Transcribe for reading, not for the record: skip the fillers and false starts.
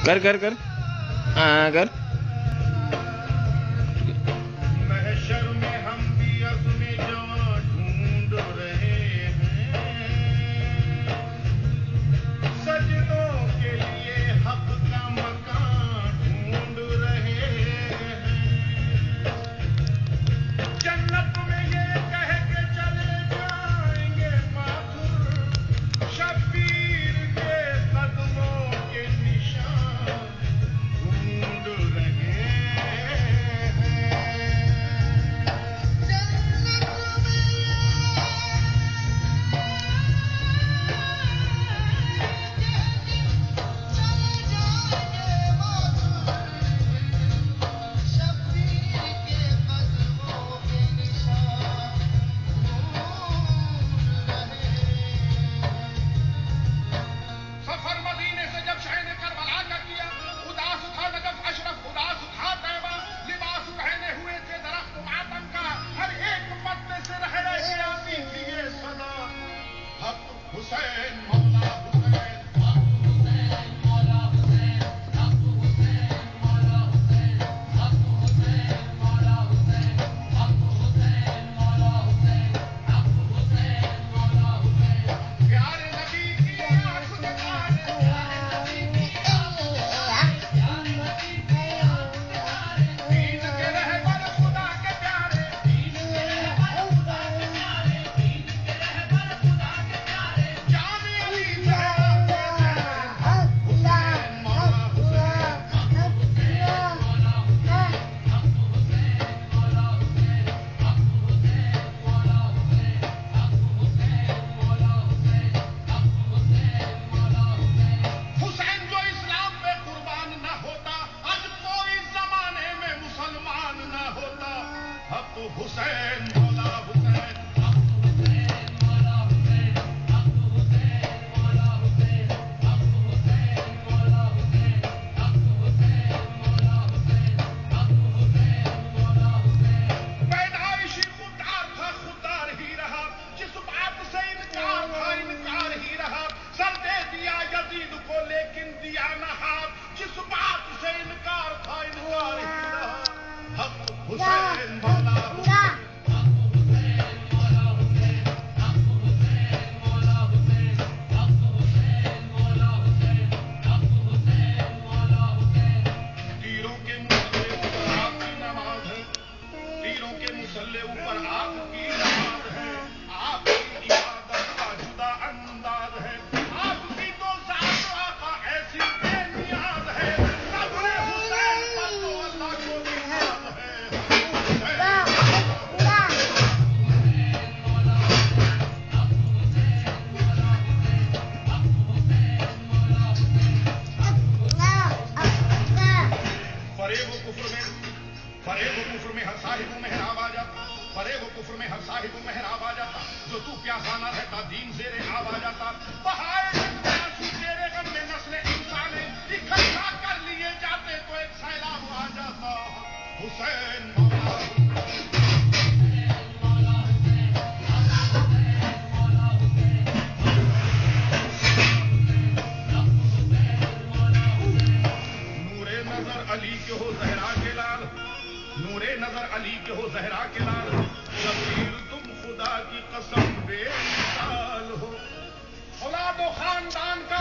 کر کر کر ہاں کر. محشر میں ہم بھی عزم جواں ڈھونڈ رہے ہیں، سجدوں کے لیے حق کا مکان ڈھونڈ رہے ہیں. جنت میں یہ کہہ کے چلے جائیں گے ماتھر، شبیر کے قدموں کے نشان ڈھونڈ رہے ہیں. سفر مدینے سے جب شہر کربلا کا کیا، اداس تھا نجف اشرف، اداس تھا طیبہ، لباس پہنے ہوئے تھے درخت ماتم کا، ہر ایک پتے سے رہ رہ کے آتی تھی یہ صدا، حق حسین مولا حسین، حق حسین مولا حسین، حق حسین مولا حسین، حق حسین مولا حسین، حق حسین مولا حسین، حق حسین مولا حسین. پیارے نبی کی آنکھ دکھائے، دین کے رہبر خدا کے پیارے، دین کے رہبر خدا کے پیارے، دین کے رہبر خدا کے پیارے، جان علی زہرا حق حسین مولا حسین، حق حسین مولا حسین، حق حسین مولا حسین، حق حسین مولا حسین، حق حسین مولا حسین، حق حسین مولا حسین. حسین جو اسلام پہ قربان نہ ہوتا، آج کوئی زمانے میں مسلمان نہ ہوتا. حق حسین مولا حسین، حق حسین مولا حسین، حق حسین مولا حسین، حق حسین مولا حسین، حق حسین مولا حسین، حق حسین مولا حسین. پیدائشی خوددار تھا، خوددار ہی رہا، جس بات سے انکار تھا انکار ہی رہا. سر دے دیا یزید کو لیکن دیا نہ ہاتھ، جس بات سے انکار تھا انکار ہی رہا. حق حسین مولا حسین، حق حسین مولا حسین، حق حسین مولا حسین، حق حسین مولا حسین، حق حسین مولا حسین. تیروں کے مسلح اوپر آپ کی نماز ہے، تیروں کے مسلح اوپر آپ کی نماز ہے. آپ کی عبادت کا جدا انداز ہے، آپ کی تو ذات آقا ایسی بے نیاز ہے. صبر حسین پر تو اللہ کو نیاز ہے. فریب و کفر میں ہر صاحب محراب آ جاتا، فریب و کفر میں ہر صاحب محراب آ جاتا. جو تو پیاسا نہ رہتا دین زیر آب آ جاتا. بہائے زندگی تیرے غم میں نسل انسان اکٹھا کر لیے جاتے تو ایک سیلاب آ جاتا. حسین مولا نور نظر علی کے ہو زہرا کے لال، نور نظر علی کے ہو زہرا کے لال. شبیر تم خدا کی قسم بے مثال ہو، اولاد و خاندان کا